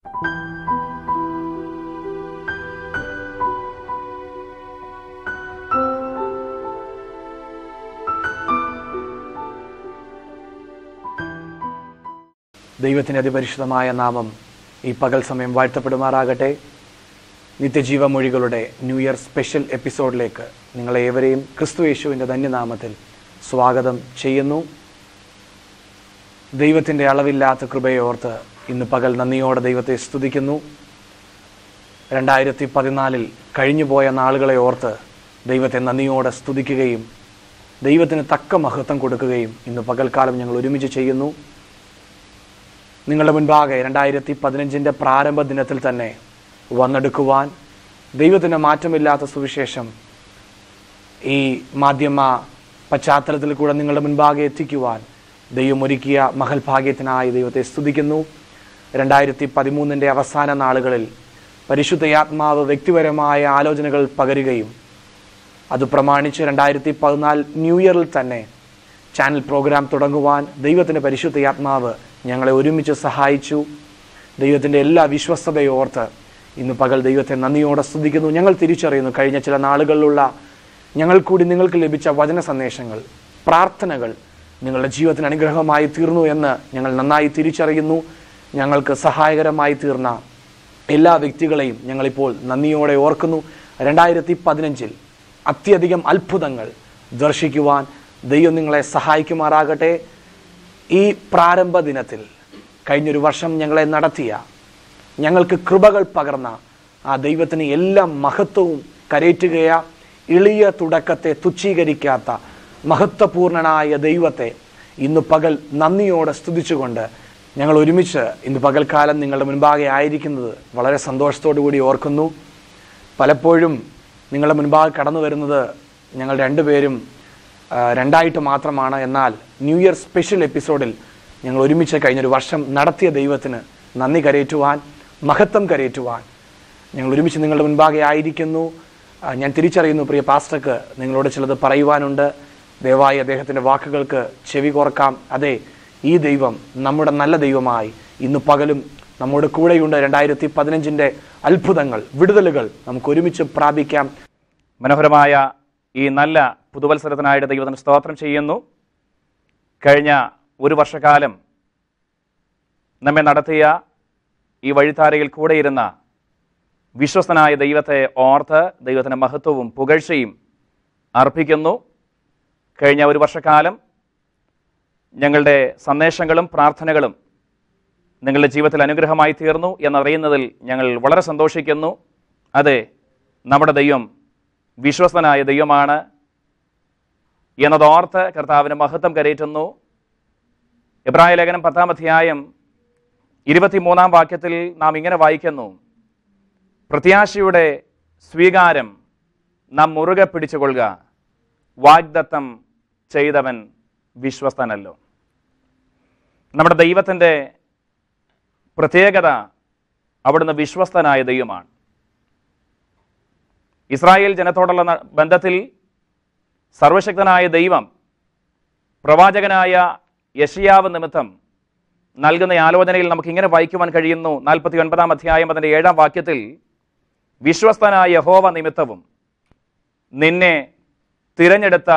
ദൈവത്തിൻ്റെ അതിപരിശുദ്ധമായ നാമം ഈ പകൽ സമയം വാഴ്ത്തപ്പെടുമാറാകട്ടെ. നിത്യജീവമൊഴികളുടെ ന്യൂ ഇയർ സ്പെഷ്യൽ എപ്പിസോഡിലേക്ക് നിങ്ങളെ ഏവരെയും ക്രിസ്തു യേശുവിൻ്റെ ധന്യനാമത്തിൽ സ്വാഗതം ചെയ്യുന്നു. ദൈവത്തിൻ്റെ അളവില്ലാത്ത കൃപയെ ഓർത്ത് ഇന്ന് പകൽ നന്ദിയോടെ ദൈവത്തെ സ്തുതിക്കുന്നു. 2014 കഴിഞ്ഞുപോയ നാളുകളെ ഓർത്ത് ദൈവത്തെ നന്ദിയോടെ സ്തുതിക്കുകയും ദൈവത്തിന് തക്ക മഹത്വം കൊടുക്കുകയും ഇന്ന് പകൽക്കാലം ഞങ്ങൾ ഒരുമിച്ച് ചെയ്യുന്നു. നിങ്ങളുടെ മുൻപാകെ 2015 പ്രാരംഭ ദിനത്തിൽ തന്നെ വന്നെടുക്കുവാൻ ദൈവത്തിൻ്റെ മാറ്റമില്ലാത്ത സുവിശേഷം ഈ മാധ്യമ പശ്ചാത്തലത്തിൽ കൂടെ നിങ്ങളുടെ മുൻപാകെ എത്തിക്കുവാൻ ദൈവം ഒരുക്കിയ മഹൽ ഭാഗ്യത്തിനായി ദൈവത്തെ സ്തുതിക്കുന്നു. 2013 അവസാന നാളുകളിൽ പരിശുദ്ധയാത്മാവ് വ്യക്തിപരമായ ആലോചനകൾ പകരുകയും അത് പ്രമാണിച്ച് 2014 ന്യൂ ഇയറിൽ തന്നെ ചാനൽ പ്രോഗ്രാം തുടങ്ങുവാൻ ദൈവത്തിൻ്റെ പരിശുദ്ധയാത്മാവ് ഞങ്ങളെ ഒരുമിച്ച് സഹായിച്ചു. ദൈവത്തിൻ്റെ എല്ലാ വിശ്വസ്തതയും ഓർത്ത് ഇന്ന് പകൽ ദൈവത്തെ നന്ദിയോടെ സ്തുതിക്കുന്നു. ഞങ്ങൾ തിരിച്ചറിയുന്നു കഴിഞ്ഞ ചില നാളുകളിലുള്ള ഞങ്ങൾ കൂടി നിങ്ങൾക്ക് ലഭിച്ച വചന സന്ദേശങ്ങൾ, പ്രാർത്ഥനകൾ നിങ്ങളുടെ ജീവിതത്തിന് അനുഗ്രഹമായി തീർന്നു എന്ന് ഞങ്ങൾ നന്നായി തിരിച്ചറിയുന്നു. ഞങ്ങൾക്ക് സഹായകരമായി തീർന്ന എല്ലാ വ്യക്തികളെയും ഞങ്ങളിപ്പോൾ നന്ദിയോടെ ഓർക്കുന്നു. 2015 അത്യധികം അത്ഭുതങ്ങൾ ദർശിക്കുവാൻ ദൈവം നിങ്ങളെ സഹായിക്കുമാറാകട്ടെ. ഈ പ്രാരംഭ ദിനത്തിൽ കഴിഞ്ഞൊരു വർഷം ഞങ്ങളെ നടത്തിയ, ഞങ്ങൾക്ക് കൃപകൾ പകർന്ന ആ ദൈവത്തിന് എല്ലാ മഹത്വവും കരേറ്റുകയാ. എളിയ തുടക്കത്തെ തുച്ഛീകരിക്കാത്ത മഹത്വപൂർണനായ ദൈവത്തെ ഇന്ന് പകൽ നന്ദിയോടെ സ്തുതിച്ചുകൊണ്ട് ഞങ്ങൾ ഒരുമിച്ച് ഇന്ന് പകൽക്കാലം നിങ്ങളുടെ മുൻപാകെ ആയിരിക്കുന്നത് വളരെ സന്തോഷത്തോടു കൂടി ഓർക്കുന്നു. പലപ്പോഴും നിങ്ങളുടെ മുൻപാകെ കടന്നു വരുന്നത് ഞങ്ങൾ രണ്ടുപേരും രണ്ടായിട്ട് മാത്രമാണ്. എന്നാൽ ന്യൂ ഇയർ സ്പെഷ്യൽ എപ്പിസോഡിൽ ഞങ്ങൾ ഒരുമിച്ച് കഴിഞ്ഞൊരു വർഷം നടത്തിയ ദൈവത്തിന് നന്ദി കരേറ്റുവാൻ, മഹത്വം കരേറ്റുവാൻ ഞങ്ങൾ ഒരുമിച്ച് നിങ്ങളുടെ മുൻപാകെ ആയിരിക്കുന്നു. ഞാൻ തിരിച്ചറിയുന്നു പ്രിയ പാസ്റ്റർക്ക് നിങ്ങളോട് ചിലത് പറയുവാനുണ്ട്. ദയവായി അദ്ദേഹത്തിൻ്റെ വാക്കുകൾക്ക് ചെവി കോർക്കാം. അതെ, ഈ ദൈവം നമ്മുടെ നല്ല ദൈവമായി ഇന്ന് പകലും നമ്മുടെ കൂടെയുണ്ട്. 2015 അത്ഭുതങ്ങൾ, വിടുതലുകൾ നമുക്ക് ഒരുമിച്ച് പ്രാപിക്കാം. മനോഹരമായ ഈ നല്ല പുതുവത്സരത്തിനായിട്ട് ദൈവത്തിന് സ്തോത്രം ചെയ്യുന്നു. കഴിഞ്ഞ ഒരു വർഷക്കാലം നമ്മെ നടത്തിയ ഈ വഴിത്താരയിൽ കൂടെയിരുന്ന വിശ്വസ്തനായ ദൈവത്തെ ഓർത്ത് ദൈവത്തിൻ്റെ മഹത്വവും പുകഴ്ചയും അർപ്പിക്കുന്നു. കഴിഞ്ഞ ഒരു വർഷക്കാലം ഞങ്ങളുടെ സന്ദേശങ്ങളും പ്രാർത്ഥനകളും നിങ്ങളുടെ ജീവിതത്തിൽ അനുഗ്രഹമായി തീർന്നു എന്നറിയുന്നതിൽ ഞങ്ങൾ വളരെ സന്തോഷിക്കുന്നു. അതെ, നമ്മുടെ ദൈവം വിശ്വസ്തനായ ദൈവമാണ് എന്നതോർത്ത് കർത്താവിന് മഹത്വം കരേറ്റുന്നു. എബ്രായ ലേഖനം 10-ാം അധ്യായം 23-ാം വാക്യത്തിൽ നാം ഇങ്ങനെ വായിക്കുന്നു: പ്രത്യാശയുടെ സ്വീകാരം നാം മുറുകെ പിടിച്ചുകൊള്ളുക, വാഗ്ദത്തം ചെയ്തവൻ വിശ്വസ്തനല്ലോ. നമ്മുടെ ദൈവത്തിൻ്റെ പ്രത്യേകത അവിടുന്ന് വിശ്വസ്തനായ ദൈവമാണ്. ഇസ്രായേൽ ജനത്തോടുള്ള ബന്ധത്തിൽ സർവശക്തനായ ദൈവം പ്രവാചകനായ യെശയ്യാവ് നിമിത്തം നൽകുന്ന ആലോചനയിൽ നമുക്കിങ്ങനെ വായിക്കുവാൻ കഴിയുന്നു. 49-ാം അധ്യായം അതിൻ്റെ 7-ാം വാക്യത്തിൽ: വിശ്വസ്തനായ യഹോവ നിമിത്തവും നിന്നെ തിരഞ്ഞെടുത്ത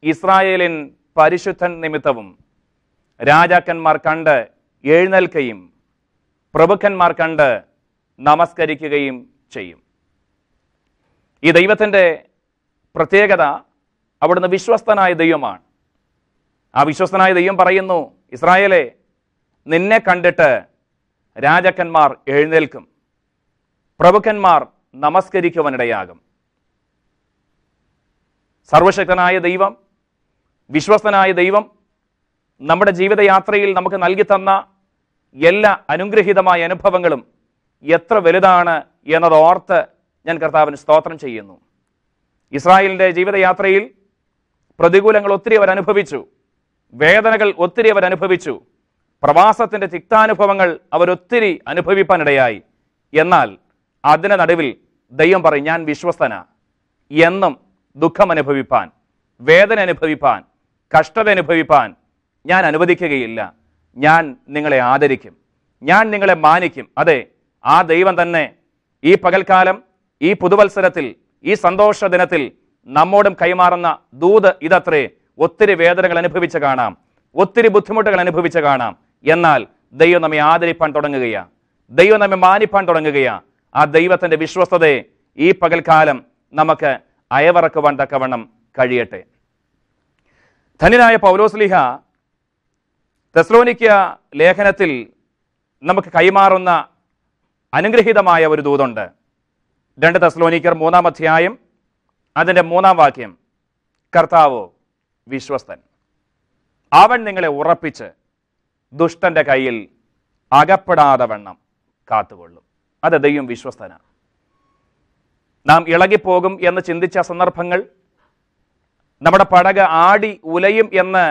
ഇസ്രായേലിൻ പരിശുദ്ധൻ നിമിത്തവും രാജാക്കന്മാർ കണ്ട് എഴുന്നേൽക്കുകയും പ്രഭുക്കന്മാർ കണ്ട് നമസ്കരിക്കുകയും ചെയ്യും. ഈ ദൈവത്തിൻ്റെ പ്രത്യേകത അവിടുന്ന് വിശ്വസ്തനായ ദൈവമാണ്. ആ വിശ്വസ്തനായ ദൈവം പറയുന്നു: ഇസ്രായേലേ, നിന്നെ കണ്ടിട്ട് രാജാക്കന്മാർ എഴുന്നേൽക്കും, പ്രഭുക്കന്മാർ നമസ്കരിക്കുവാനിടയാകും. സർവശക്തനായ ദൈവം, വിശ്വസ്തനായ ദൈവം നമ്മുടെ ജീവിതയാത്രയിൽ നമുക്ക് നൽകി തന്ന എല്ലാ അനുഗ്രഹീതമായ അനുഭവങ്ങളും എത്ര വലുതാണ് എന്നതോർത്ത് ഞാൻ കർത്താവിന് സ്തോത്രം ചെയ്യുന്നു. ഇസ്രായേലിൻ്റെ ജീവിതയാത്രയിൽ പ്രതികൂലങ്ങൾ ഒത്തിരി അവർ അനുഭവിച്ചു, വേദനകൾ ഒത്തിരി അവർ അനുഭവിച്ചു, പ്രവാസത്തിൻ്റെ തിക്താനുഭവങ്ങൾ അവരൊത്തിരി അനുഭവിപ്പാനിടയായി. എന്നാൽ അതിന് നടുവിൽ ദൈവം പറയും: ഞാൻ വിശ്വസ്തന, എന്നും ദുഃഖം അനുഭവിപ്പാൻ, വേദന അനുഭവിപ്പാൻ, കഷ്ടത അനുഭവിപ്പാൻ ഞാൻ അനുവദിക്കുകയില്ല. ഞാൻ നിങ്ങളെ ആദരിക്കും, ഞാൻ നിങ്ങളെ മാനിക്കും. അതെ, ആ ദൈവം തന്നെ ഈ പകൽക്കാലം, ഈ പുതുവത്സരത്തിൽ, ഈ സന്തോഷ ദിനത്തിൽ നമ്മോടും കൈമാറുന്ന ദൂത് ഇതത്രേ. ഒത്തിരി വേദനകൾ അനുഭവിച്ച് കാണാം, ഒത്തിരി ബുദ്ധിമുട്ടുകൾ അനുഭവിച്ച് കാണാം. എന്നാൽ ദൈവം നമ്മെ ആദരിപ്പാൻ തുടങ്ങുകയാ, ദൈവം നമ്മെ മാനിപ്പാൻ തുടങ്ങുകയാ. ആ ദൈവത്തിന്റെ വിശ്വസ്തതയെ ഈ പകൽക്കാലം നമുക്ക് അയവറക്കുവാൻ തക്കവണ്ണം കഴിയട്ടെ. ധന്യനായ പൗലോസ്ലീഹ തെസ്സലോനിക്ക ലേഖനത്തിൽ നമുക്ക് കൈമാറുന്ന അനുഗ്രഹീതമായ ഒരു ദൂതുണ്ട്. 2 തെസ്സലോനിക്കർ 3-ാം അധ്യായം അതിൻ്റെ 3-ാം വാക്യം, കർത്താവോ വിശ്വസ്തൻ, അവൻ നിങ്ങളെ ഉറപ്പിച്ച് ദുഷ്ടന്റെ കയ്യിൽ അകപ്പെടാതെ വണ്ണം കാത്തുകൊള്ളും. അത് ദൈവം വിശ്വസ്തനാണ്. നാം ഇളകിപ്പോകും എന്ന് ചിന്തിച്ച സന്ദർഭങ്ങൾ, നമ്മുടെ പടക് ആടി ഉലയും എന്ന്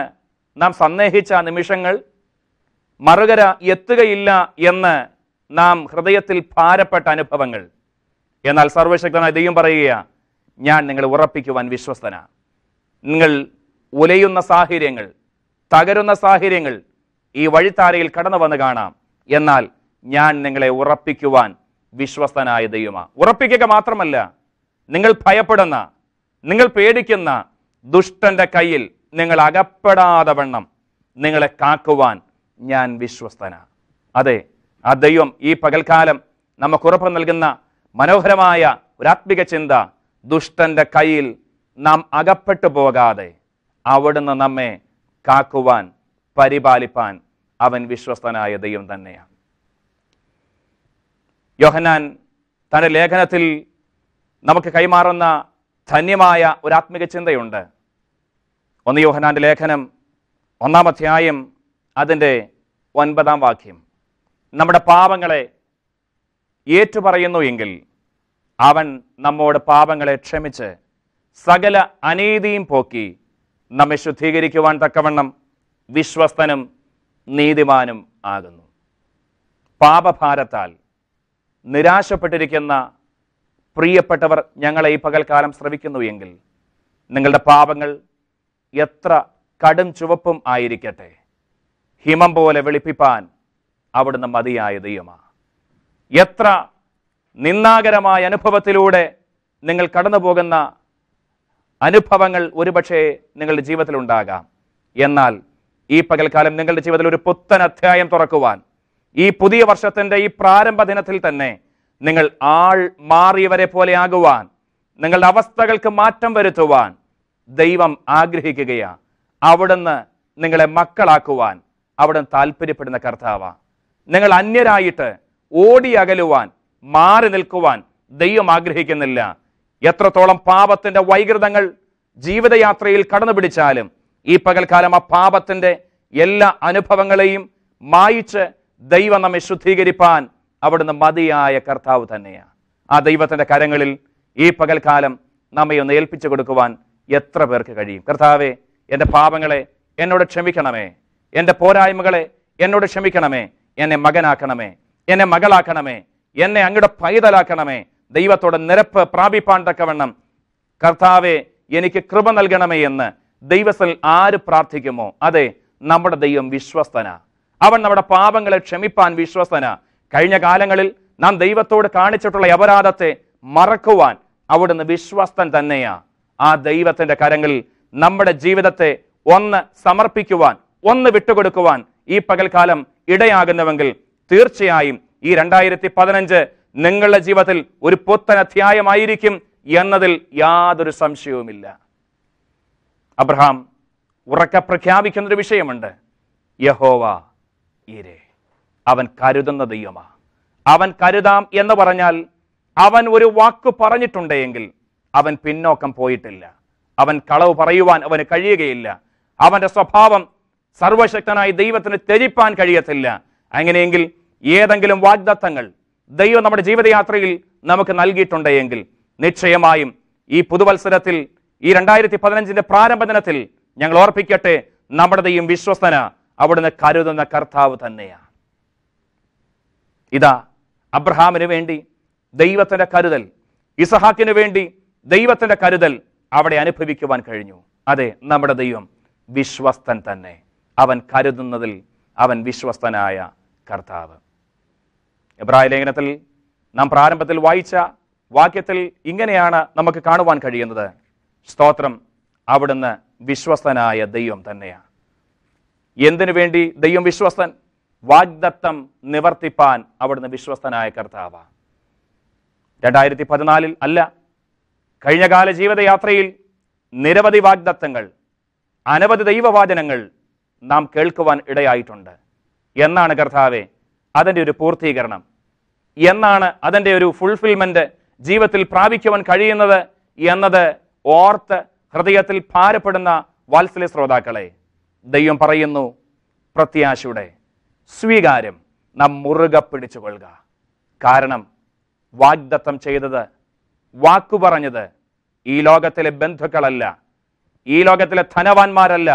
നാം സന്ദേഹിച്ച നിമിഷങ്ങൾ, മറുകര എത്തുകയില്ല എന്ന് നാം ഹൃദയത്തിൽ ഭാരപ്പെട്ട അനുഭവങ്ങൾ, എന്നാൽ സർവശക്തനായ ദൈവം പറയുക, ഞാൻ നിങ്ങളെ ഉറപ്പിക്കുവാൻ വിശ്വസ്തനാ. നിങ്ങൾ ഉലയുന്ന സാഹചര്യങ്ങൾ, തകരുന്ന സാഹചര്യങ്ങൾ ഈ വഴിത്താരയിൽ കടന്നു വന്ന് കാണാം. എന്നാൽ ഞാൻ നിങ്ങളെ ഉറപ്പിക്കുവാൻ വിശ്വസ്തനായ ദൈവമാ. ഉറപ്പിക്കുക മാത്രമല്ല, നിങ്ങൾ ഭയപ്പെടുന്ന, നിങ്ങൾ പേടിക്കുന്ന ദുഷ്ടന്റെ കയ്യിൽ നിങ്ങൾ അകപ്പെടാതെ വണ്ണം നിങ്ങളെ കാക്കുവാൻ ഞാൻ വിശ്വസ്തനാ. അതെ, ആ ദൈവം ഈ പകൽക്കാലം നമുക്കുറപ്പ് നൽകുന്ന മനോഹരമായ ഒരാത്മിക ചിന്ത, ദുഷ്ടന്റെ കയ്യിൽ നാം അകപ്പെട്ടു പോകാതെ അവിടുന്ന് നമ്മെ കാക്കുവാൻ, പരിപാലിപ്പാൻ അവൻ വിശ്വസ്തനായ ദൈവം തന്നെയാണ്. യോഹന്നാൻ തന്റെ ലേഖനത്തിൽ നമുക്ക് കൈമാറുന്ന ധന്യമായ ഒരാത്മിക ചിന്തയുണ്ട്. 1 യോഹന്നാന്റെ ലേഖനം 1-ാം അധ്യായം അതിൻ്റെ 9-ാം വാക്യം, നമ്മുടെ പാപങ്ങളെ ഏറ്റുപറയുന്നു എങ്കിൽ അവൻ നമ്മോട് പാപങ്ങളെ ക്ഷമിച്ച് സകല അനീതിയും പോക്കി നമ്മെ ശുദ്ധീകരിക്കുവാൻ തക്കവണ്ണം വിശ്വസ്തനും നീതിമാനും ആകുന്നു. പാപഭാരത്താൽ നിരാശപ്പെട്ടിരിക്കുന്ന പ്രിയപ്പെട്ടവർ ഞങ്ങളെ ഈ പകൽക്കാലം ശ്രവിക്കുന്നു എങ്കിൽ, നിങ്ങളുടെ പാപങ്ങൾ എത്ര കടും ചുവപ്പും ആയിരിക്കട്ടെ, ഹിമം പോലെ വെളുപ്പിപ്പാൻ അവിടുന്ന് മതിയായ ദൈവമാ. എത്ര നിന്ദാകരമായ അനുഭവത്തിലൂടെ നിങ്ങൾ കടന്നു പോകുന്ന അനുഭവങ്ങൾ ഒരുപക്ഷെ നിങ്ങളുടെ ജീവിതത്തിൽ ഉണ്ടാകാം. എന്നാൽ ഈ പകൽക്കാലം നിങ്ങളുടെ ജീവിതത്തിൽ ഒരു പുത്തൻ അധ്യായം തുറക്കുവാൻ, ഈ പുതിയ വർഷത്തിന്റെ ഈ പ്രാരംഭ ദിനത്തിൽ തന്നെ നിങ്ങൾ ആൾ മാറിയവരെ പോലെ ആകുവാൻ, നിങ്ങളുടെ അവസ്ഥകൾക്ക് മാറ്റം വരുത്തുവാൻ ദൈവം ആഗ്രഹിക്കുകയാ. അവിടുന്ന് നിങ്ങളെ മക്കളാക്കുവാൻ അവിടുന്ന് താല്പര്യപ്പെടുന്ന കർത്താവാ. നിങ്ങൾ അന്യരായിട്ട് ഓടി അകലുവാൻ, മാറി നിൽക്കുവാൻ ദൈവം ആഗ്രഹിക്കുന്നില്ല. എത്രത്തോളം പാപത്തിന്റെ വൈകൃതങ്ങൾ ജീവിതയാത്രയിൽ കടന്നു പിടിച്ചാലും ഈ പകൽക്കാലം ആ പാപത്തിന്റെ എല്ലാ അനുഭവങ്ങളെയും മായിച്ച് ദൈവം നമ്മെ ശുദ്ധീകരിപ്പാൻ അവിടുന്ന് മതിയായ കർത്താവ് തന്നെയാണ്. ആ ദൈവത്തിന്റെ കരങ്ങളിൽ ഈ പകൽക്കാലം നമ്മെ ഒന്ന് ഏൽപ്പിച്ചു കൊടുക്കുവാൻ എത്ര പേർക്ക് കഴിയും? കർത്താവെ, എൻ്റെ പാപങ്ങളെ എന്നോട് ക്ഷമിക്കണമേ, എൻ്റെ പോരായ്മകളെ എന്നോട് ക്ഷമിക്കണമേ, എന്നെ മകനാക്കണമേ, എന്നെ മകളാക്കണമേ, എന്നെ അങ്ങയുടെ പൈതലാക്കണമേ, ദൈവത്തോടെ നിരപ്പ് പ്രാപിപ്പാൻ തക്കവണ്ണം കർത്താവെ എനിക്ക് കൃപ നൽകണമേ എന്ന് ദൈവത്തിൽ ആര് പ്രാർത്ഥിക്കുമോ, അതെ, നമ്മുടെ ദൈവം വിശ്വസ്തനാ. അവൻ നമ്മുടെ പാപങ്ങളെ ക്ഷമിപ്പാൻ വിശ്വസ്തനാ. കഴിഞ്ഞ കാലങ്ങളിൽ നാം ദൈവത്തോട് കാണിച്ചിട്ടുള്ള അപരാധത്തെ മറക്കുവാൻ അവിടുന്ന് വിശ്വസ്തൻ തന്നെയാ. ആ ദൈവത്തിന്റെ കരങ്ങളിൽ നമ്മുടെ ജീവിതത്തെ ഒന്ന് സമർപ്പിക്കുവാൻ, ഒന്ന് വിട്ടുകൊടുക്കുവാൻ ഈ പകൽക്കാലം ഇടയാകുന്നുവെങ്കിൽ തീർച്ചയായും ഈ 2015 നിങ്ങളുടെ ജീവിതത്തിൽ ഒരു പുത്തൻ അധ്യായമായിരിക്കും എന്നതിൽ യാതൊരു സംശയവുമില്ല. അബ്രഹാം ഉറക്കെ പ്രഖ്യാപിക്കുന്നൊരു വിഷയമുണ്ട്, യഹോവ ഈരേ, അവൻ കരുതുന്ന ദൈവമാ. അവൻ കരുതാം എന്ന് പറഞ്ഞാൽ അവൻ ഒരു വാക്ക് പറഞ്ഞിട്ടുണ്ടെങ്കിൽ അവൻ പിന്നോക്കം പോയിട്ടില്ല. അവൻ കളവ് പറയുവാൻ അവന് കഴിയുകയില്ല. അവന്റെ സ്വഭാവം സർവശക്തനായ ദൈവത്തിന് ത്യജിപ്പാൻ കഴിയത്തില്ല. അങ്ങനെയെങ്കിൽ ഏതെങ്കിലും വാഗ്ദത്തങ്ങൾ ദൈവം നമ്മുടെ ജീവിതയാത്രയിൽ നമുക്ക് നൽകിയിട്ടുണ്ടെങ്കിൽ നിശ്ചയമായും ഈ പുതുവത്സരത്തിൽ, ഈ 2015 പ്രാരംഭ ദിനത്തിൽ ഞങ്ങൾ ഓർപ്പിക്കട്ടെ, നമ്മുടെ ദൈവം വിശ്വസ്തന, അവിടുന്ന് കരുതുന്ന കർത്താവ് തന്നെയാണ്. ഇതാ അബ്രഹാമിന് വേണ്ടി ദൈവത്തിന്റെ കരുതൽ, ഇസഹാക്കിന് വേണ്ടി ദൈവത്തിന്റെ കരുതൽ അവിടെ അനുഭവിക്കുവാൻ കഴിഞ്ഞു. അതെ, നമ്മുടെ ദൈവം വിശ്വസ്തൻ തന്നെ. അവൻ കരുതുന്നതിൽ അവൻ വിശ്വസ്തനായ കർത്താവ്. എബ്രായ ലേഖനത്തിൽ നാം പ്രാരംഭത്തിൽ വായിച്ച വാക്യത്തിൽ ഇങ്ങനെയാണ് നമുക്ക് കാണുവാൻ കഴിയുന്നത്: സ്തോത്രം, അവിടുന്ന് വിശ്വസ്തനായ ദൈവം തന്നെയാണ്. എന്തിനു വേണ്ടി ദൈവം വിശ്വസ്തൻ? വാഗ്ദത്തം നിവർത്തിപ്പാൻ അവിടുന്ന് വിശ്വസ്തനായ കർത്താവ്. 2014 അല്ല, കഴിഞ്ഞകാല ജീവിതയാത്രയിൽ നിരവധി വാഗ്ദത്തങ്ങൾ, അനവധി ദൈവവാചനങ്ങൾ നാം കേൾക്കുവാൻ ഇടയായിട്ടുണ്ട്. എന്നാണ് കർത്താവെ അതിൻ്റെ ഒരു പൂർത്തീകരണം? എന്നാണ് അതിൻ്റെ ഒരു ഫുൾഫിൽമെന്റ് ജീവിതത്തിൽ പ്രാപിക്കുവാൻ കഴിയുന്നത് എന്നത് ഓർത്ത് ഹൃദയത്തിൽ ഭാരപ്പെടുന്ന വാത്സല്യ ശ്രോതാക്കളെ, ദൈവം പറയുന്നു, പ്രത്യാശയുടെ സ്വീകാര്യം നാം മുറുകെ പിടിച്ചുകൊള്ളുക. കാരണം വാഗ്ദത്തം ചെയ്തത്, വാക്കു പറഞ്ഞത് ഈ ലോകത്തിലെ ബന്ധുക്കളല്ല, ഈ ലോകത്തിലെ ധനവാന്മാരല്ല,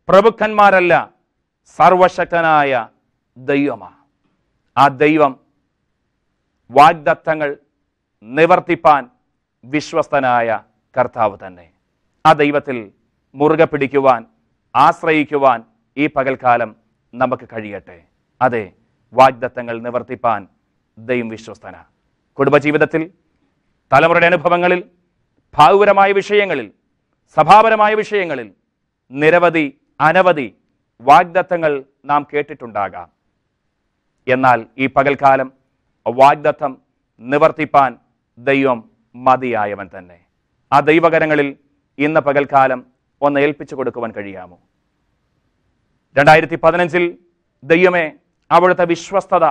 പ്രഭുക്കന്മാരല്ല, സർവശക്തനായ ദൈവമാണ്. ആ ദൈവം വാഗ്ദത്തങ്ങൾ നിവർത്തിപ്പാൻ വിശ്വസ്തനായ കർത്താവ് തന്നെ. ആ ദൈവത്തിൽ മുറുകെ പിടിക്കുവാൻ, ആശ്രയിക്കുവാൻ ഈ പകൽക്കാലം നമുക്ക് കഴിയട്ടെ. അതെ, വാഗ്ദത്തങ്ങൾ നിവർത്തിപ്പാൻ ദൈവം വിശ്വസ്തന. കുടുംബജീവിതത്തിൽ, തലമുറയുടെ അനുഭവങ്ങളിൽ, ഭാവുപരമായ വിഷയങ്ങളിൽ, സഭാപരമായ വിഷയങ്ങളിൽ നിരവധി അനവധി വാഗ്ദത്തങ്ങൾ നാം കേട്ടിട്ടുണ്ടാകാം. എന്നാൽ ഈ പകൽക്കാലം വാഗ്ദത്തം നിവർത്തിപ്പാൻ ദൈവം മതിയായവൻ തന്നെ. ആ ദൈവകരങ്ങളിൽ ഇന്ന് പകൽക്കാലം ഒന്ന് ഏൽപ്പിച്ചു കൊടുക്കുവാൻ കഴിയാമോ? 2015 ദൈവമേ, അവിടുത്തെ വിശ്വസ്തത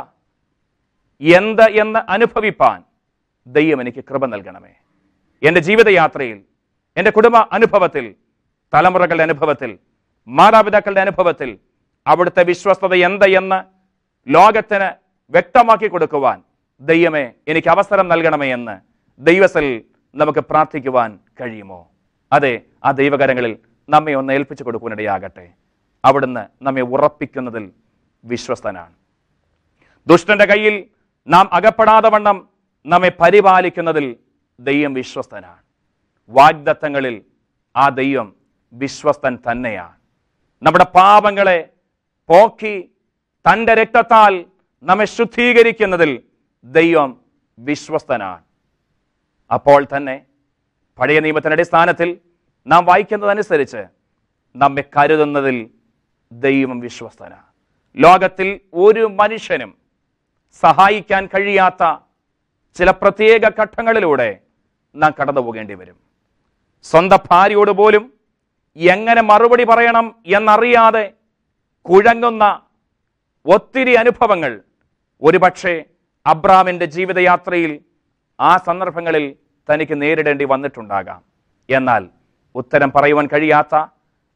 എന്ത് എന്ന് അനുഭവിപ്പാൻ ദൈവം എനിക്ക് കൃപ നൽകണമേ. എൻ്റെ ജീവിതയാത്രയിൽ, എൻ്റെ കുടുംബ അനുഭവത്തിൽ, തലമുറകളുടെ അനുഭവത്തിൽ, മാതാപിതാക്കളുടെ അനുഭവത്തിൽ അവിടുത്തെ വിശ്വസ്തത എന്ത് എന്ന് ലോകത്തിന് വ്യക്തമാക്കി കൊടുക്കുവാൻ ദൈവമേ എനിക്ക് അവസരം നൽകണമേ എന്ന് ദൈവത്തിൽ നമുക്ക് പ്രാർത്ഥിക്കുവാൻ കഴിയുമോ? അതെ, ആ ദൈവകരങ്ങളിൽ നമ്മെ ഒന്ന് ഏൽപ്പിച്ചു കൊടുക്കുവാനിടയാകട്ടെ. അവിടുന്ന് നമ്മെ ഉറപ്പിക്കുന്നതിൽ വിശ്വസ്തനാണ്. ദുഷ്ടന്റെ കയ്യിൽ നാം അകപ്പെടാതെ വണ്ണം നമ്മെ പരിപാലിക്കുന്നതിൽ ദൈവം വിശ്വസ്തനാണ്. വാഗ്ദത്തങ്ങളിൽ ആ ദൈവം വിശ്വസ്തൻ തന്നെയാണ്. നമ്മുടെ പാപങ്ങളെ പോക്കി തൻ്റെ രക്തത്താൽ നമ്മെ ശുദ്ധീകരിക്കുന്നതിൽ ദൈവം വിശ്വസ്തനാണ്. അപ്പോൾ തന്നെ പഴയ നിയമത്തിന്റെ അടിസ്ഥാനത്തിൽ നാം വായിക്കുന്നതനുസരിച്ച് നമ്മെ കരുതുന്നതിൽ ദൈവം വിശ്വസ്തനാണ്. ലോകത്തിൽ ഒരു മനുഷ്യനും സഹായിക്കാൻ കഴിയാത്ത ചില പ്രത്യേക ഘട്ടങ്ങളിലൂടെ നാം കടന്നു പോകേണ്ടി വരും. സ്വന്തം ഭാര്യയോട് പോലും എങ്ങനെ മറുപടി പറയണം എന്നറിയാതെ കുഴങ്ങുന്ന ഒത്തിരി അനുഭവങ്ങൾ ഒരുപക്ഷെ അബ്രാമിന്റെ ജീവിതയാത്രയിൽ ആ സന്ദർഭങ്ങളിൽ തനിക്ക് നേരിടേണ്ടി വന്നിട്ടുണ്ടാകാം. എന്നാൽ ഉത്തരം പറയുവാൻ കഴിയാത്ത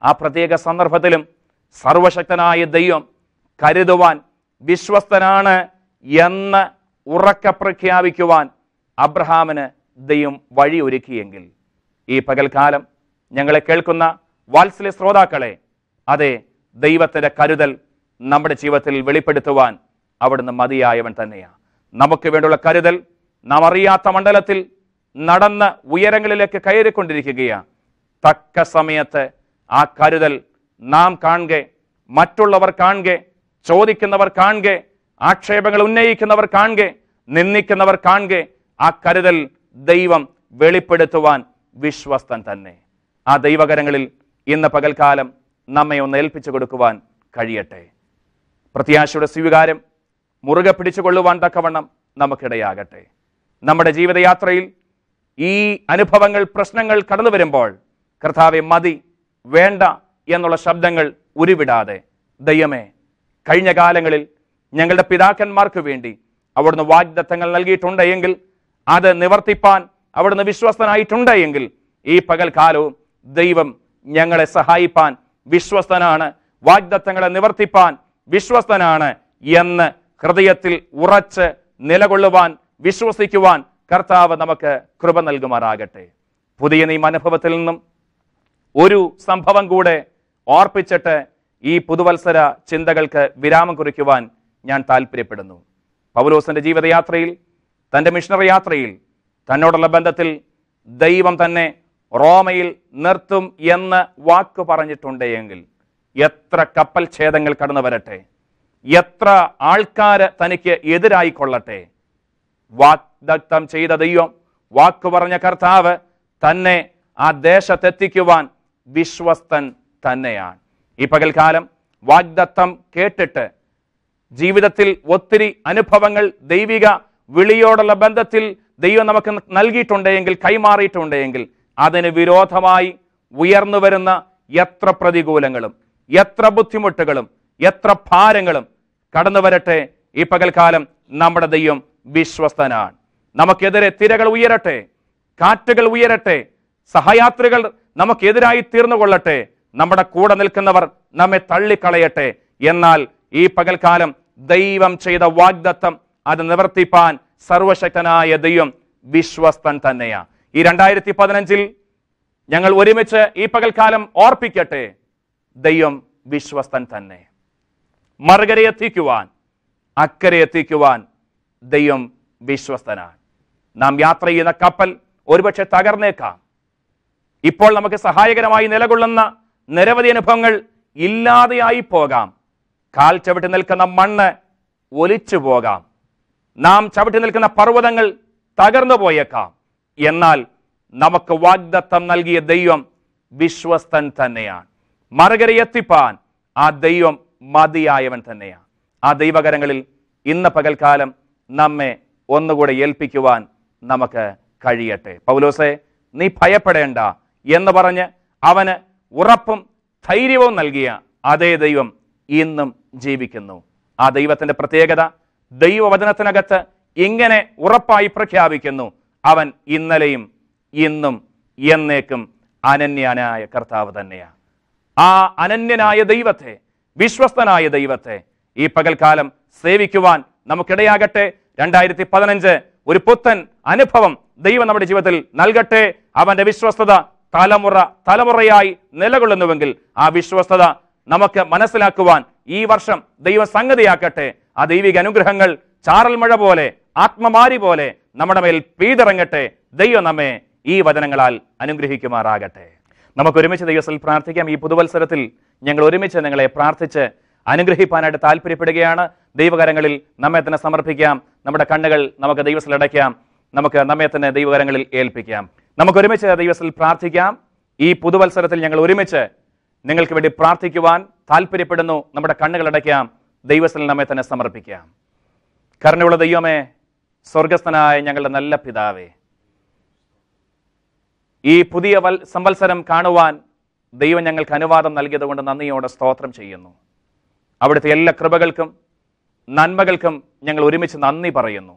ആ പ്രത്യേക സന്ദർഭത്തിലും സർവശക്തനായ ദൈവം കരുതുവാൻ വിശ്വസ്തനാണ് എന്ന് ഉറക്കെ പ്രഖ്യാപിക്കുവാൻ അബ്രഹാമിന് ദൈവം വഴിയൊരുക്കിയെങ്കിൽ ഈ പകൽക്കാലം ഞങ്ങളെ കേൾക്കുന്ന വാത്സല്യ ശ്രോതാക്കളെ, അതെ, ദൈവത്തിന്റെ കരുതൽ നമ്മുടെ ജീവിതത്തിൽ വെളിപ്പെടുത്തുവാൻ അവിടുന്ന് മതിയായവൻ തന്നെയാണ്. നമുക്ക് വേണ്ടിയുള്ള കരുതൽ നാം അറിയാത്ത മണ്ഡലത്തിൽ നടന്ന് ഉയരങ്ങളിലേക്ക് കയറിക്കൊണ്ടിരിക്കുകയാണ്. തക്ക സമയത്ത് ആ കരുതൽ നാം കാണുക, മറ്റുള്ളവർ കാണുക, ചോദിക്കുന്നവർ കാണുക, ആക്ഷേപങ്ങൾ ഉന്നയിക്കുന്നവർ കാണുക, നിന്ദിക്കുന്നവർ കാണുക, ആ കരുതൽ ദൈവം വെളിപ്പെടുത്തുവാൻ വിശ്വസ്തൻ തന്നെ. ആ ദൈവകരങ്ങളിൽ ഇന്ന് പകൽക്കാലം നമ്മെ ഒന്ന് ഏൽപ്പിച്ചു കൊടുക്കുവാൻ കഴിയട്ടെ. പ്രത്യാശയുടെ സ്വീകാരം മുറുകെ പിടിച്ചുകൊള്ളുവാൻ തക്കവണ്ണം നമുക്കിടയാകട്ടെ. നമ്മുടെ ജീവിതയാത്രയിൽ ഈ അനുഭവങ്ങൾ, പ്രശ്നങ്ങൾ കടന്നു വരുമ്പോൾ കർത്താവെ മതി, വേണ്ട എന്നുള്ള ശബ്ദങ്ങൾ ഉരുവിടാതെ, ദൈവമേ, കഴിഞ്ഞ കാലങ്ങളിൽ ഞങ്ങളുടെ പിതാക്കന്മാർക്ക് വേണ്ടി അവിടുന്ന് വാഗ്ദത്തങ്ങൾ നൽകിയിട്ടുണ്ട് എങ്കിൽ, അത് നിവർത്തിപ്പാൻ അവിടുന്ന് വിശ്വസ്തനായിട്ടുണ്ട് എങ്കിൽ, ഈ പകൽക്കാലവും ദൈവം ഞങ്ങളെ സഹായിപ്പാൻ വിശ്വസ്തനാണ്, വാഗ്ദത്തങ്ങളെ നിവർത്തിപ്പാൻ വിശ്വസ്തനാണ് എന്ന് ഹൃദയത്തിൽ ഉറച്ച് നിലകൊള്ളുവാൻ, വിശ്വസിക്കുവാൻ കർത്താവ് നമുക്ക് കൃപ നൽകുമാറാകട്ടെ. പുതിയ നിയമ അനുഭവത്തിൽ നിന്നും ഒരു സംഭവം കൂടെ ഓർപ്പിച്ചിട്ട് ഈ പുതുവത്സര ചിന്തകൾക്ക് വിരാമം കുറിക്കുവാൻ ഞാൻ താല്പര്യപ്പെടുന്നു. പൗലോസിന്റെ ജീവിതയാത്രയിൽ, തൻ്റെ മിഷണറി യാത്രയിൽ തന്നോടുള്ള ബന്ധത്തിൽ ദൈവം തന്നെ റോമയിൽ നിർത്തും എന്ന് വാക്ക് പറഞ്ഞിട്ടുണ്ട് എങ്കിൽ എത്ര കപ്പൽ ഛേദങ്ങൾ കടന്നു വരട്ടെ, എത്ര ആൾക്കാര് തനിക്ക് എതിരായി കൊള്ളട്ടെ, വാഗ്ദത്തം ചെയ്ത ദൈവം, വാക്കു പറഞ്ഞ കർത്താവ് തന്നെ ആ ദേശത്തെത്തിക്കുവാൻ വിശ്വസ്തൻ തന്നെയാണ്. ഈ പകൽക്കാലം വാഗ്ദത്തം കേട്ടിട്ട് ജീവിതത്തിൽ ഒത്തിരി അനുഭവങ്ങൾ ദൈവിക വിളിയോടുള്ള ബന്ധത്തിൽ ദൈവം നമുക്ക് നൽകിയിട്ടുണ്ടെങ്കിൽ, കൈമാറിയിട്ടുണ്ടെങ്കിൽ, അതിന് വിരോധമായി ഉയർന്നു വരുന്ന എത്ര പ്രതികൂലങ്ങളും എത്ര ബുദ്ധിമുട്ടുകളും എത്ര ഭാരങ്ങളും കടന്നു വരട്ടെ, ഈ പകൽക്കാലം നമ്മുടെ ദൈവം വിശ്വസ്തനാണ്. നമുക്കെതിരെ തിരകൾ ഉയരട്ടെ, കാറ്റുകൾ ഉയരട്ടെ, സഹയാത്രികൾ നമുക്കെതിരായി തീർന്നുകൊള്ളട്ടെ, നമ്മുടെ കൂടെ നിൽക്കുന്നവർ നമ്മെ തള്ളിക്കളയട്ടെ, എന്നാൽ ഈ പകൽക്കാലം ദൈവം ചെയ്ത വാഗ്ദത്തം അത് നിവർത്തിപ്പാൻ സർവശക്തനായ ദൈവം വിശ്വസ്തൻ തന്നെയാ. ഈ 2015 ഞങ്ങൾ ഒരുമിച്ച് ഈ പകൽക്കാലം ഓർപ്പിക്കട്ടെ, ദൈവം വിശ്വസ്തൻ തന്നെ. മറുകര എത്തിക്കുവാൻ, അക്കരെ എത്തിക്കുവാൻ ദൈവം വിശ്വസ്തനാണ്. നാം യാത്ര ചെയ്യുന്ന കപ്പൽ ഒരുപക്ഷെ തകർന്നേക്കാം. ഇപ്പോൾ നമുക്ക് സഹായകരമായി നിലകൊള്ളുന്ന നിരവധി അനുഭവങ്ങൾ ഇല്ലാതെയായി പോകാം. കാൽ ചവിട്ടി നിൽക്കുന്ന മണ്ണ് ഒലിച്ചു പോകാം. നാം ചവിട്ടി നിൽക്കുന്ന പർവ്വതങ്ങൾ തകർന്നു പോയേക്കാം. എന്നാൽ നമുക്ക് വാഗ്ദത്തം നൽകിയ ദൈവം വിശ്വസ്തൻ തന്നെയാണ്. മറുകര എത്തിപ്പാൻ ആ ദൈവം മതിയായവൻ തന്നെയാണ്. ആ ദൈവകരങ്ങളിൽ ഇന്ന് പകൽക്കാലം നമ്മെ ഒന്നുകൂടെ ഏൽപ്പിക്കുവാൻ നമുക്ക് കഴിയട്ടെ. പൗലോസേ, നീ ഭയപ്പെടേണ്ട എന്ന് പറഞ്ഞ് അവന് ഉറപ്പും ധൈര്യവും നൽകിയ അതേ ദൈവം ഇന്നും ജീവിക്കുന്നു. ആ ദൈവത്തിന്റെ പ്രത്യേകത ദൈവവചനത്തിനകത്ത് ഇങ്ങനെ ഉറപ്പായി പ്രഖ്യാപിക്കുന്നു: അവൻ ഇന്നലെയും ഇന്നും എന്നേക്കും അനന്യനായ കർത്താവ് തന്നെയാണ്. ആ അനന്യനായ ദൈവത്തെ, വിശ്വസ്തനായ ദൈവത്തെ ഈ പകൽക്കാലം സേവിക്കുവാൻ നമുക്കിടയാകട്ടെ. 2015 ഒരു പുത്തൻ അനുഭവം ദൈവം നമ്മുടെ ജീവിതത്തിൽ നൽകട്ടെ. അവന്റെ വിശ്വസ്തത തലമുറയായി നിലകൊള്ളുന്നുവെങ്കിൽ ആ വിശ്വസ്തത നമുക്ക് മനസ്സിലാക്കുവാൻ ഈ വർഷം ദൈവം സംഗതിയാക്കട്ടെ. ആ ദൈവിക അനുഗ്രഹങ്ങൾ ചാറൽ മഴ പോലെ, ആത്മമാരി പോലെ നമ്മുടെ മേൽ പെയ്തിറങ്ങട്ടെ. ദൈവം നമ്മെ ഈ വചനങ്ങളാൽ അനുഗ്രഹിക്കുമാറാകട്ടെ. നമുക്ക് ഒരുമിച്ച് ദൈവത്തിൽ പ്രാർത്ഥിക്കാം. ഈ പുതുവത്സരത്തിൽ ഞങ്ങൾ ഒരുമിച്ച് നിങ്ങളെ പ്രാർത്ഥിച്ച് അനുഗ്രഹിപ്പാനായിട്ട് താല്പര്യപ്പെടുകയാണ്. ദൈവകരങ്ങളിൽ നമ്മെ തന്നെ സമർപ്പിക്കാം. നമ്മുടെ കണ്ണുകൾ നമുക്ക് ദൈവത്തിൽ അടയ്ക്കാം. നമുക്ക് നമ്മെ തന്നെ ദൈവകരങ്ങളിൽ ഏൽപ്പിക്കാം. നമുക്ക് ഒരുമിച്ച് ദൈവത്തിൽ പ്രാർത്ഥിക്കാം. ഈ പുതുവത്സരത്തിൽ ഞങ്ങൾ ഒരുമിച്ച് നിങ്ങൾക്ക് വേണ്ടി പ്രാർത്ഥിക്കുവാൻ താല്പര്യപ്പെടുന്നു. നമ്മുടെ കണ്ണുകൾ അടയ്ക്കാം. ദൈവത്തിൽ നമ്മെ തന്നെ സമർപ്പിക്കാം. കരുണയുള്ള ദൈവമേ, സ്വർഗസ്ഥനായ ഞങ്ങളുടെ നല്ല പിതാവേ, ഈ പുതിയ സംവത്സരം കാണുവാൻ ദൈവം ഞങ്ങൾക്ക് അനുവാദം നൽകിയത് കൊണ്ട് നന്ദിയോടെ സ്തോത്രം ചെയ്യുന്നു. അവിടുത്തെ എല്ലാ കൃപകൾക്കും നന്മകൾക്കും ഞങ്ങൾ ഒരുമിച്ച് നന്ദി പറയുന്നു.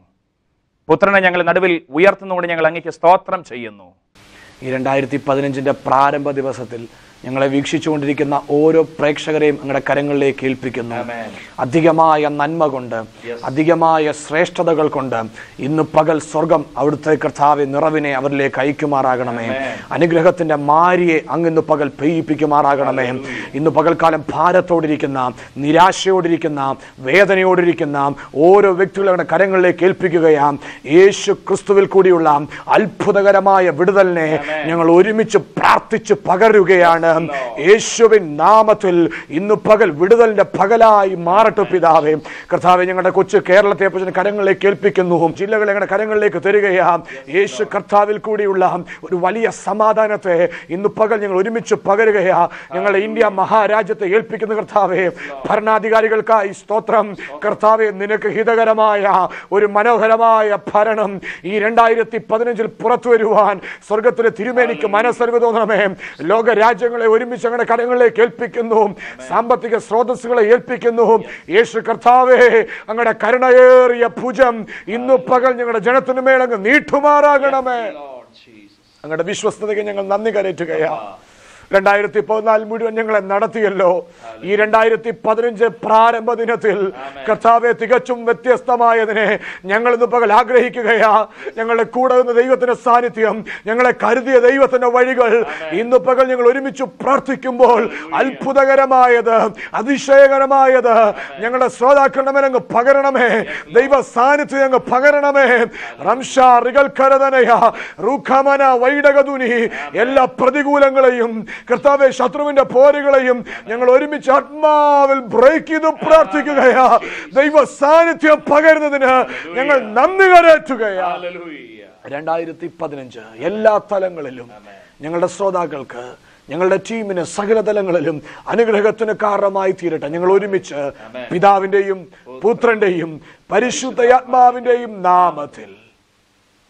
പുത്രനെ ഞങ്ങൾ നടുവിൽ ഉയർത്തുന്നതുകൊണ്ട് ഞങ്ങൾ അങ്ങേക്ക് സ്തോത്രം ചെയ്യുന്നു. ഈ 2015 പ്രാരംഭ ദിവസത്തിൽ ഞങ്ങളെ വീക്ഷിച്ചുകൊണ്ടിരിക്കുന്ന ഓരോ പ്രേക്ഷകരെയും അങ്ങയുടെ കരങ്ങളിലേക്ക് ഏൽപ്പിക്കുന്നു. അധികമായ നന്മ കൊണ്ട്, അധികമായ ശ്രേഷ്ഠതകൾ കൊണ്ട് ഇന്ന് പകൽ സ്വർഗം അവിടുത്തെ കർത്താവെ നിറവിനെ അവരിലേക്ക് അയക്കുമാറാകണമേ. അനുഗ്രഹത്തിന്റെ മാരിയെ അങ്ങിന്ന് പകൽ പെയ്യിപ്പിക്കുമാറാകണമേ. ഇന്ന് പകൽക്കാലം ഭാരത്തോടിരിക്കുന്ന, നിരാശയോടിരിക്കുന്ന, വേദനയോടിരിക്കുന്ന ഓരോ വ്യക്തികളുടെ കരങ്ങളിലേക്ക് ഏൽപ്പിക്കുകയാം. യേശു ക്രിസ്തുവിൽ കൂടിയുള്ള അത്ഭുതകരമായ വിടുതലിനെ ഞങ്ങൾ ഒരുമിച്ച് പ്രാർത്ഥിച്ച് പകരുകയാണ്. യേശുവിൻ നാമത്തിൽ ഇന്ന് പകൽ വിടുതലിന്റെ പകലായി മാറട്ടെ പിതാവേ. കർത്താവെ, ഞങ്ങളുടെ കൊച്ചു കേരളത്തെ കരങ്ങളിലേക്ക് ഏൽപ്പിക്കുന്നു. ജില്ലകളെ ഞങ്ങളുടെ കരങ്ങളിലേക്ക് തരികയാണ്. യേശു കർത്താവിൽ കൂടിയുള്ള ഒരു വലിയ സമാധാനത്തെ ഇന്ന് പകൽ ഞങ്ങൾ ഒരുമിച്ച് പകരുകയാ. ഞങ്ങളുടെ ഇന്ത്യ മഹാരാജ്യത്തെ ഏൽപ്പിക്കുന്ന കർത്താവെ, ഭരണാധികാരികൾക്കായി സ്തോത്രം. കർത്താവെ, നിനക്ക് ഹിതകരമായ ഒരു മനോഹരമായ ഭരണം ഈ 2015 പുറത്തു വരുവാൻ സ്വർഗത്തിലെ തിരുമേനിക്ക് മനസ്സറിവ് തോന്നണമേ. ലോകരാജ്യങ്ങൾ ഒരുമിച്ച് ഞങ്ങളുടെ കരങ്ങളിലേക്ക് ഏൽപ്പിക്കുന്നു. സാമ്പത്തിക സ്രോതസ്സുകളെ ഏൽപ്പിക്കുന്നു. യേശു കർത്താവേ, അങ്ങയുടെ കരുണയേറിയ ഭുജം ഇന്നു പകൽ ഞങ്ങളുടെ ജനത്തിനു മേൽ അങ്ങ് നീട്ടുമാറാകണമേ. അങ്ങയുടെ വിശ്വസ്തതയ്ക്ക് ഞങ്ങൾ നന്ദി കരയറ്റുകയാ. 2014 മുഴുവൻ ഞങ്ങളെ നടത്തിയല്ലോ. ഈ 2015 പ്രാരംഭ ദിനത്തിൽ കർത്താവെ, തികച്ചും വ്യത്യസ്തമായതിനെ ഞങ്ങൾ ഇന്ന് പകൽ ആഗ്രഹിക്കുകയാ. ഞങ്ങളുടെ കൂടെ നിന്ന് ദൈവത്തിന്റെ സാന്നിധ്യം, ഞങ്ങളെ കരുതിയ ദൈവത്തിന്റെ വഴികൾ ഇന്ന് പകൽ ഞങ്ങൾ ഒരുമിച്ച് പ്രാർത്ഥിക്കുമ്പോൾ അത്ഭുതകരമായത്, അതിശയകരമായത് ഞങ്ങളുടെ ശ്രോതാക്കളുടെ മേൽ അങ്ങ് പകരണമേ. ദൈവ സാന്നിധ്യം അങ്ങ് പകരണമേ. റംഷാ റിഗൽക്കരതനയ റൂഖമന വൈഡകതുനി എല്ലാ പ്രതികൂലങ്ങളെയും കർത്താവേ, ശത്രുവിന്റെ പോരുകളെയും ഞങ്ങൾ ഒരുമിച്ച് ആത്മാവിൽ ബ്രേക്ക് ചെയ്ത് പ്രാർത്ഥിക്കുകയാ. ദൈവ സാന്നിധ്യം പകരുന്നതിന് ഞങ്ങൾ നന്ദി കരേറ്റുകയാ. 2015 എല്ലാ തലങ്ങളിലും ഞങ്ങളുടെ ശ്രോതാക്കൾക്ക്, ഞങ്ങളുടെ ടീമിന് സകല തലങ്ങളിലും അനുഗ്രഹത്തിന് കാരണമായി തീരട്ടെ. ഞങ്ങൾ ഒരുമിച്ച് പിതാവിന്റെയും പുത്രന്റെയും പരിശുദ്ധാത്മാവിന്റെയും നാമത്തിൽ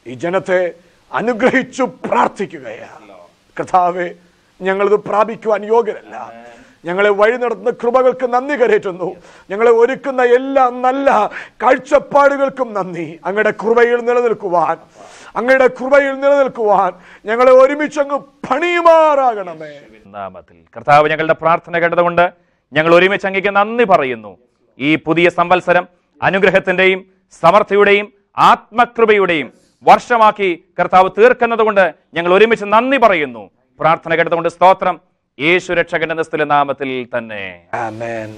ഈ ജനത്തെ അനുഗ്രഹിച്ചു പ്രാർത്ഥിക്കുകയാണ്. കർത്താവേ, ഞങ്ങളിത് പ്രാപിക്കുവാൻ യോഗ്യരല്ല. ഞങ്ങളെ വഴി നടത്തുന്ന കൃപകൾക്ക് നന്ദി കരേറ്റുന്നു. ഞങ്ങളെ ഒരുക്കുന്ന എല്ലാ നല്ല കാഴ്ചപ്പാടുകൾക്കും നന്ദി. അങ്ങയുടെ കൃപയിൽ നിലനിൽക്കുവാൻ ഞങ്ങളെ ഒരുമിച്ചങ്ങ് പണിയുമാറാകണമേ. നാമത്തിൽ കർത്താവ് ഞങ്ങളുടെ പ്രാർത്ഥന കേട്ടതുകൊണ്ട് ഞങ്ങൾ ഒരുമിച്ച് അങ്ങേക്ക് നന്ദി പറയുന്നു. ഈ പുതിയ സംവത്സരം അനുഗ്രഹത്തിന്റെയും സമൃദ്ധിയുടെയും ആത്മകൃപയുടെയും വർഷമാക്കി കർത്താവ് തീർക്കുന്നത് കൊണ്ട് ഞങ്ങൾ ഒരുമിച്ച് നന്ദി പറയുന്നു. പ്രാർത്ഥന കേട്ടതുകൊണ്ട് സ്തോത്രം. യേശു രക്ഷകന്റെ നിസ്തുല നാമത്തിൽ തന്നെ ആമേൻ.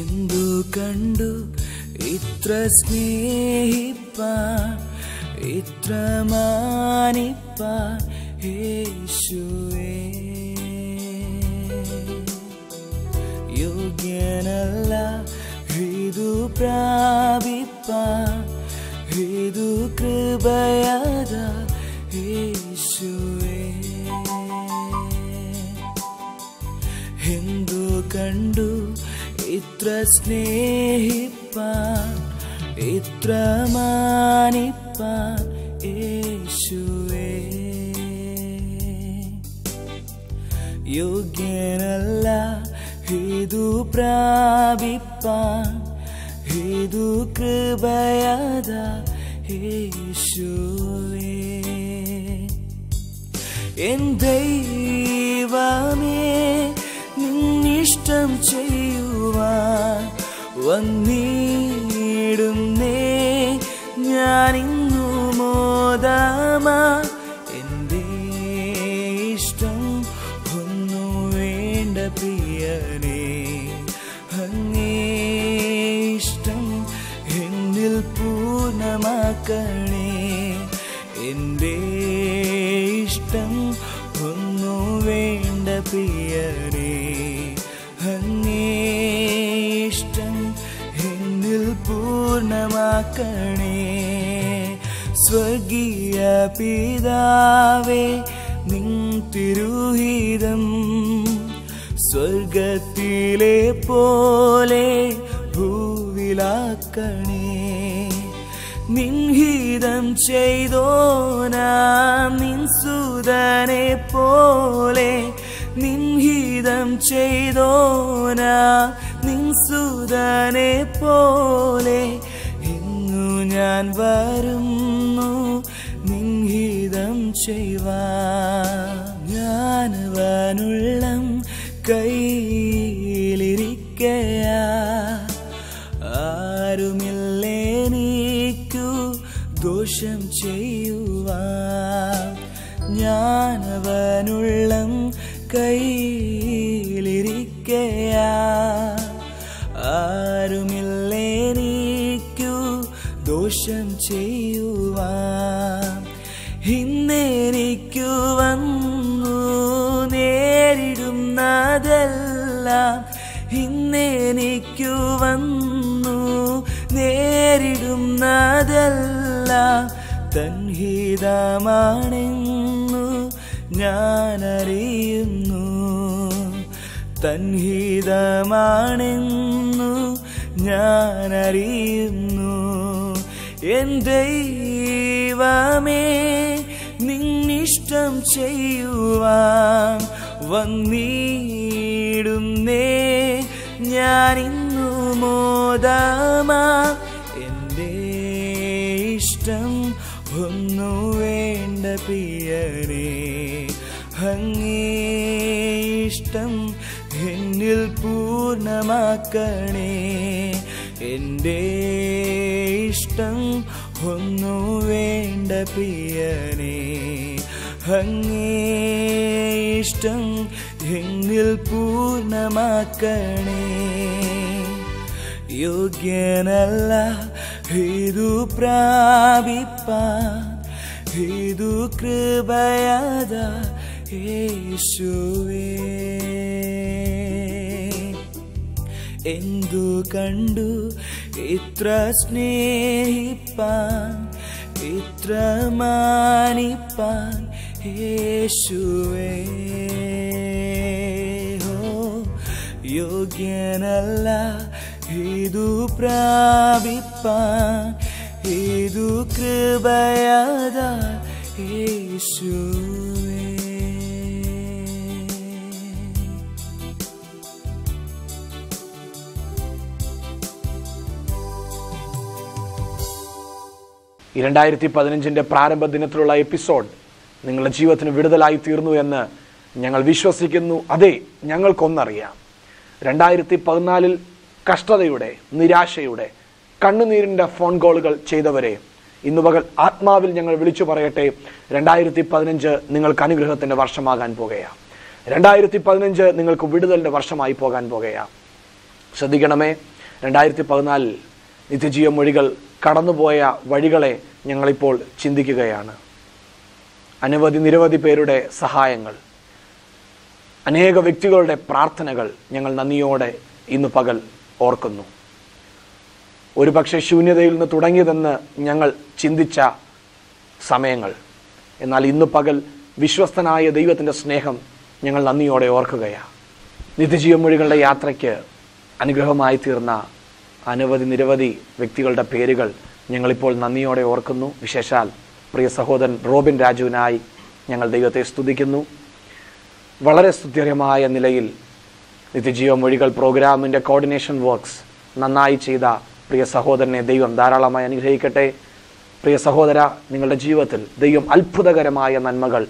എന്തു കണ്ടു ഇത്ര സ്നേഹിപ്പാൻ, ഇത്ര മാനിപ്പാൻ യേശുവേ. യോഗ്യനല്ല ഇതു പ്രാപിപ്പാൻ, ഇതു കൃപയാതാ യേശുവേ. എന്തു കണ്ടു ഇത്ര സ്നേഹിപ്പാൻ, ഇത്ര മാനിപ്പാൻ യേശുവേ. യോഗ്യനല്ല ഇതു പ്രാപിപ്പാൻ, ഇതു കൃപയാതാ യേശുവേ. എൻ ദൈവമേ, നിന്നിഷ്ടം ചെയ്യുവാൻ വന്നിടുന്നേ ഞാനിന്നു മോദമാ. എൻ്റെ ഇഷ്ടം ഒന്നു വേണ്ട പ്രിയനേ, അങ്ങേ ഇഷ്ടം എന്നിൽ പൂർണ്ണമാക്കണേ. എൻ്റെ ഇഷ്ടം ഒന്നു വേണ്ട പ്രിയനേ, അങ്ങേ ഇഷ്ടം എന്നിൽ പൂർണ്ണമാക്കണേ. സ്വർഗീയ പിതാവേ, നിൻ തിരുഹിതം സ്വർഗത്തിലെ പോലെ ഭൂവിലാക്കണേ. നിൻഹിതം ചെയ്തോനാം നിൻ സുതനെ പോലെ, നിൻഹിതം ചെയ്തോനാം നിൻ സുതനെ പോലെ. ഇന്നു ഞാൻ വരുന്നു നിൻഹിതം ചെയ്യുവാൻ. ഞാനവനുള്ളം കയ്യിലിരിക്കയാ, ആരുമില്ലേനിക്കു ദോഷം ചെയ്യുവാൻ. ഞാനവനുള്ളം കയ്യിലിരിക്കയാ, ആരുമില്ലേനിക്കു ദോഷം ചെയ്യുവാൻ. ഇന്നെനിക്കു വന്നു നേരിടുന്നതെല്ലാം, ഇന്നെനിക്കു വന്നു നേരിടുന്നതെല്ലാം തൻഹിതമാണെന്നു ഞാനറിയുന്നു, തൻഹിതമാണെന്നു ഞാനറിയുന്നു. എൻ ദൈവമേ, നിന്നിഷ്ടം ചെയ്യുവാൻ വന്നിടുന്നേ ഞാനിന്നു മോദമാ. എൻ്റെ ഇഷ്ടം ഒന്നു വേണ്ട പ്രിയനേ, അങ്ങേ ഇഷ്ടം എന്നിൽ പൂർണ്ണമാക്കണേ. എൻ്റെ ഇഷ്ടം ഒന്നു വേണ്ട പ്രിയനേ, അങ്ങേ ഇഷ്ടം എന്നിൽ പൂർണ്ണമാക്കണേ. യോഗ്യനല്ല ഇതു പ്രാപിപ്പാൻ, ഇതു കൃപയാതാ യേശുവേ. എന്തു കണ്ടു ഇത്ര സ്നേഹിപ്പാൻ, ഇത്ര മാനിപ്പാൻ യേശുവേ. യോഗ്യനല്ല ഇതു പ്രാപിപ്പാൻ, ഇതു കൃപയാദാ യേശുവേ. ഈ 2015 പ്രാരംഭ ദിനത്തിലുള്ള എപ്പിസോഡ് നിങ്ങളുടെ ജീവിതത്തിന് വിടുതലായി തീർന്നു എന്ന് ഞങ്ങൾ വിശ്വസിക്കുന്നു. അതെ, ഞങ്ങൾക്കൊന്നറിയാം. 2014 കഷ്ടതയുടെ, നിരാശയുടെ, കണ്ണുനീരിൻ്റെ ഫോൺ കോളുകൾ ചെയ്തവരെ ഇന്നു പകൽ ആത്മാവിൽ ഞങ്ങൾ വിളിച്ചു പറയട്ടെ, 2015 നിങ്ങൾക്ക് അനുഗ്രഹത്തിൻ്റെ വർഷമാകാൻ പോകുകയാണ്. 2015 നിങ്ങൾക്ക് വിടുതലിൻ്റെ വർഷമായി പോകാൻ പോകുകയാണ്. ശ്രദ്ധിക്കണമേ, 2014 നിത്യജീവ മൊഴികൾ കടന്നുപോയ വഴികളെ ഞങ്ങളിപ്പോൾ ചിന്തിക്കുകയാണ്. നിരവധി പേരുടെ സഹായങ്ങൾ, അനേക വ്യക്തികളുടെ പ്രാർത്ഥനകൾ ഞങ്ങൾ നന്ദിയോടെ ഇന്ന് പകൽ ഓർക്കുന്നു. ഒരുപക്ഷെ ശൂന്യതയിൽ നിന്ന് തുടങ്ങിയതെന്ന് ഞങ്ങൾ ചിന്തിച്ച സമയങ്ങൾ, എന്നാൽ ഇന്ന് പകൽ വിശ്വസ്തനായ ദൈവത്തിൻ്റെ സ്നേഹം ഞങ്ങൾ നന്ദിയോടെ ഓർക്കുകയാണ്. നിത്യജീവ മൊഴികളുടെ യാത്രയ്ക്ക് അനുഗ്രഹമായി തീർന്ന നിരവധി വ്യക്തികളുടെ പേരുകൾ ഞങ്ങളിപ്പോൾ നന്ദിയോടെ ഓർക്കുന്നു. വിശേഷാൽ പ്രിയ സഹോദരൻ റോബിൻ രാജുവിനായി ഞങ്ങൾ ദൈവത്തെ സ്തുതിക്കുന്നു. വളരെ സ്തുത്യകരമായ നിലയിൽ നിത്യജീവ മൊഴികൾ പ്രോഗ്രാമിൻ്റെ കോർഡിനേഷൻ വർക്ക്സ് നന്നായി ചെയ്ത പ്രിയ സഹോദരനെ ദൈവം ധാരാളമായി അനുഗ്രഹിക്കട്ടെ. പ്രിയ സഹോദര, നിങ്ങളുടെ ജീവിതത്തിൽ ദൈവം അത്ഭുതകരമായ നന്മകൾ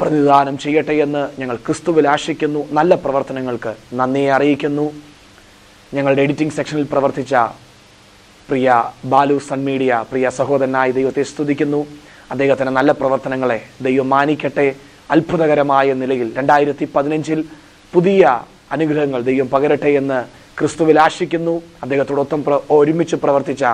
പ്രതിദാനം ചെയ്യട്ടെ എന്ന് ഞങ്ങൾ ക്രിസ്തുവിൽ ആശിക്കുന്നു. നല്ല പ്രവർത്തനങ്ങൾക്ക് നന്ദിയെ അറിയിക്കുന്നു. ഞങ്ങളുടെ എഡിറ്റിംഗ് സെക്ഷനിൽ പ്രവർത്തിച്ച പ്രിയ ബാലു സൺ മീഡിയ പ്രിയ സഹോദരനായി ദൈവത്തെ സ്തുതിക്കുന്നു. അദ്ദേഹത്തിൻ്റെ നല്ല പ്രവർത്തനങ്ങളെ ദൈവം മാനിക്കട്ടെ. അത്ഭുതകരമായ നിലയിൽ 2015 പുതിയ അനുഗ്രഹങ്ങൾ ദൈവം പകരട്ടെ എന്ന് ക്രിസ്തുവിൽ ആശിക്കുന്നു. അദ്ദേഹത്തോടൊപ്പം ഒരുമിച്ച് പ്രവർത്തിച്ച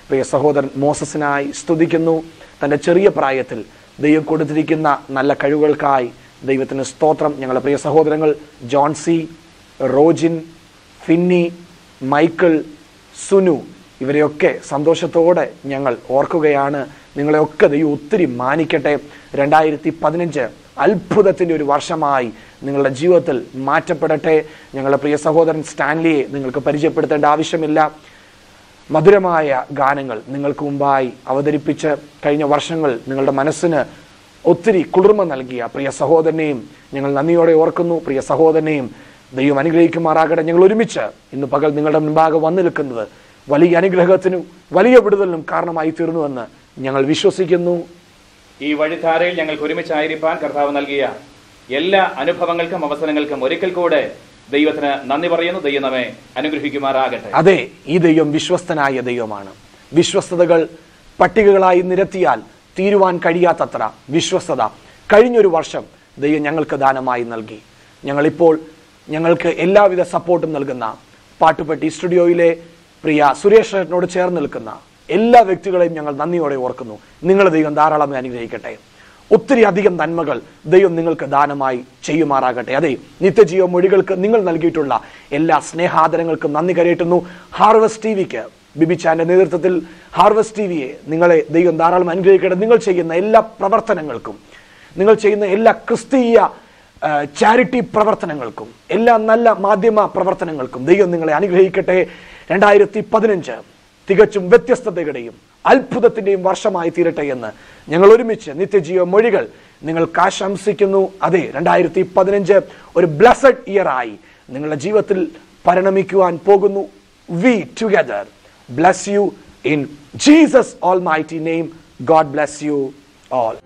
പ്രിയ സഹോദരൻ മോസസിനായി സ്തുതിക്കുന്നു. തൻ്റെ ചെറിയ പ്രായത്തിൽ ദൈവം കൊടുത്തിരിക്കുന്ന നല്ല കഴിവുകൾക്കായി ദൈവത്തിന് സ്തോത്രം. ഞങ്ങളുടെ പ്രിയ സഹോദരങ്ങൾ ജോൺസി, റോജിൻ, ഫിന്നി, മൈക്കിൾ, സുനു, ഇവരെയൊക്കെ സന്തോഷത്തോടെ ഞങ്ങൾ ഓർക്കുകയാണ്. നിങ്ങളെയൊക്കെ ദൈവം ഒത്തിരി മാനിക്കട്ടെ. 2015 അത്ഭുതത്തിൻ്റെ ഒരു വർഷമായി നിങ്ങളുടെ ജീവിതത്തിൽ മാറ്റപ്പെടട്ടെ. ഞങ്ങളുടെ പ്രിയ സഹോദരൻ സ്റ്റാൻലിയെ നിങ്ങൾക്ക് പരിചയപ്പെടുത്തേണ്ട ആവശ്യമില്ല. മധുരമായ ഗാനങ്ങൾ നിങ്ങൾക്ക് മുമ്പായി അവതരിപ്പിച്ച് കഴിഞ്ഞ വർഷങ്ങൾ നിങ്ങളുടെ മനസ്സിന് ഒത്തിരി കുളിർമ നൽകിയ പ്രിയ സഹോദരനെയും ഞങ്ങൾ നന്ദിയോടെ ഓർക്കുന്നു. പ്രിയ സഹോദരനെയും ദൈവം അനുഗ്രഹിക്കുമാറാകട്ടെ. ഞങ്ങൾ ഒരുമിച്ച് ഇന്ന് പകൽ നിങ്ങളുടെ മുൻപാകെ വന്നു നിൽക്കുന്നത് വലിയ അനുഗ്രഹത്തിനും വലിയ വിടുതലിനും കാരണമായി തീർന്നുവെന്ന് ഞങ്ങൾ വിശ്വസിക്കുന്നു. ഈ വഴിധാരയിൽ ഞങ്ങൾക്ക് ഒരുമിച്ചായിരിക്കാൻ കർത്താവ് നൽകിയ എല്ലാ അനുഭവങ്ങൾക്കും അവസരങ്ങൾക്കും ഒരിക്കൽ കൂടെ ദൈവത്തിന് നന്ദി പറയുന്നു. ദൈവം നമ്മെ അനുഗ്രഹിക്കുമാറാകട്ടെ. അതെ, ഈ ദൈവം വിശ്വസ്തനായ ദൈവമാണ്. വിശ്വസ്തതകൾ പട്ടികകളായി നിരത്തിയാൽ തീരുവാൻ കഴിയാത്തത്ര വിശ്വസ്തത കഴിഞ്ഞൊരു വർഷം ദൈവം ഞങ്ങൾക്ക് ദാനമായി നൽകി. ഞങ്ങൾക്ക് എല്ലാവിധ സപ്പോർട്ടും നൽകുന്ന പാട്ടുപെട്ടി സ്റ്റുഡിയോയിലെ പ്രിയ സുരേഷ് ചേട്ടനോട് ചേർന്ന് നിൽക്കുന്ന എല്ലാ വ്യക്തികളെയും ഞങ്ങൾ നന്ദിയോടെ ഓർക്കുന്നു. നിങ്ങൾ ദൈവം ധാരാളമായി അനുഗ്രഹിക്കട്ടെ. ഒത്തിരി അധികം നന്മകൾ ദൈവം നിങ്ങൾക്ക് ദാനമായി ചെയ്യുമാറാകട്ടെ. അതെ, നിത്യജീവ മൊഴികൾക്ക് നിങ്ങൾ നൽകിയിട്ടുള്ള എല്ലാ സ്നേഹാദരങ്ങൾക്കും നന്ദി കരയറ്റുന്നു. ഹാർവസ്റ്റ് ടിവിക്ക്, ബിബിച്ചാന്റെ നേതൃത്വത്തിൽ ഹാർവസ്റ്റ് ടിവിയെ നിങ്ങളെ ദൈവം ധാരാളം അനുഗ്രഹിക്കട്ടെ. നിങ്ങൾ ചെയ്യുന്ന എല്ലാ പ്രവർത്തനങ്ങൾക്കും, നിങ്ങൾ ചെയ്യുന്ന എല്ലാ ക്രിസ്തീയ ചാരിറ്റി പ്രവർത്തനങ്ങൾക്കും, എല്ലാ നല്ല മാധ്യമ പ്രവർത്തനങ്ങൾക്കും ദൈവം നിങ്ങളെ അനുഗ്രഹിക്കട്ടെ. 2015 തികച്ചും വ്യത്യസ്തതയുടെയും അത്ഭുതത്തിന്റെയും വർഷമായി തീരട്ടെ എന്ന് ഞങ്ങൾ ഒരുമിച്ച് നിത്യജീവ മൊഴികൾ നിങ്ങൾക്ക് ആശംസിക്കുന്നു. അതെ, 2015 ഒരു ബ്ലെസ്സഡ് ഇയർ ആയി നിങ്ങളുടെ ജീവിതത്തിൽ പരിണമിക്കുവാൻ പോകുന്നു. We together bless you in Jesus' almighty name. God bless you all.